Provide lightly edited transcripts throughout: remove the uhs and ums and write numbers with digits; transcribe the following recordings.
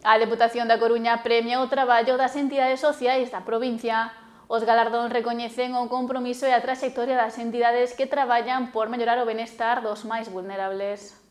A Deputación da Coruña premia o traballo das entidades sociais da provincia. Os galardóns recoñecen o compromiso e a traxectoria das entidades que traballan por mellorar o benestar dos máis vulnerables.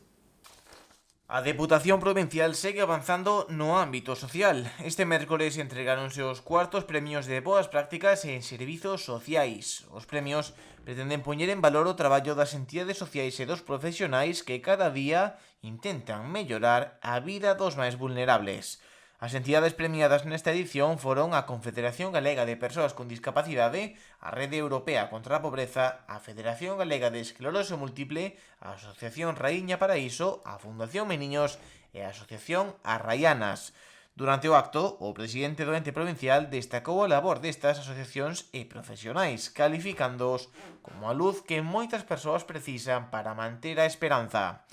A Deputación Provincial segue avanzando no ámbito social. Este mércores entregáronse os cuartos premios de boas prácticas en servizos sociais. Os premios pretenden poñer en valor o traballo das entidades sociais e dos profesionais que cada día intentan mellorar a vida dos máis vulnerables. As entidades premiadas nesta edición foron a Confederación Galega de Persoas con Discapacidade, a Rede Europea contra a Pobreza, a Federación Galega de Esclerose Múltiple, a Asociación Raíña Paraíso, a Fundación Meniños e a Asociación Arraianas. Durante o acto, o presidente do ente provincial destacou a labor destas asociacións e profesionais, calificándoos como a luz que moitas persoas precisan para manter a esperanza.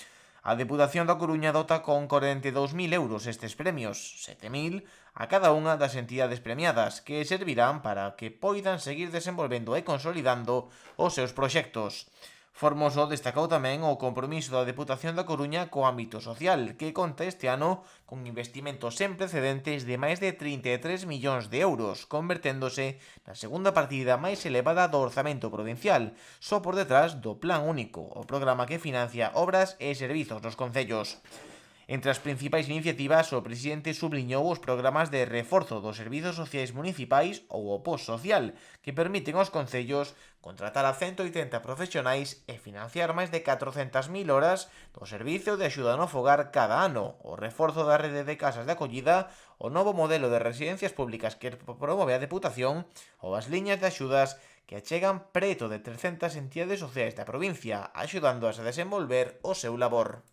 A Deputación da Coruña dota con 42.000 euros estes premios, 7.000 a cada unha das entidades premiadas, que servirán para que poidan seguir desenvolvendo e consolidando os seus proxectos. Formoso destacou tamén o compromiso da Deputación da Coruña co ámbito social, que conta este ano con investimentos sen precedentes de máis de 33 millóns de euros, converténdose na segunda partida máis elevada do orzamento provincial, só por detrás do Plan Único, o programa que financia obras e servizos nos concellos. Entre as principais iniciativas, o presidente subliñou os programas de reforzo dos servizos sociais municipais ou o post-social, que permiten aos concellos contratar a 180 profesionais e financiar máis de 400.000 horas do servizo de axuda no fogar cada ano, o reforzo da rede de casas de acollida, o novo modelo de residencias públicas que promove a Deputación ou as liñas de axudas que achegan preto de 300 entidades sociais da provincia, axudándoas a desenvolver o seu labor.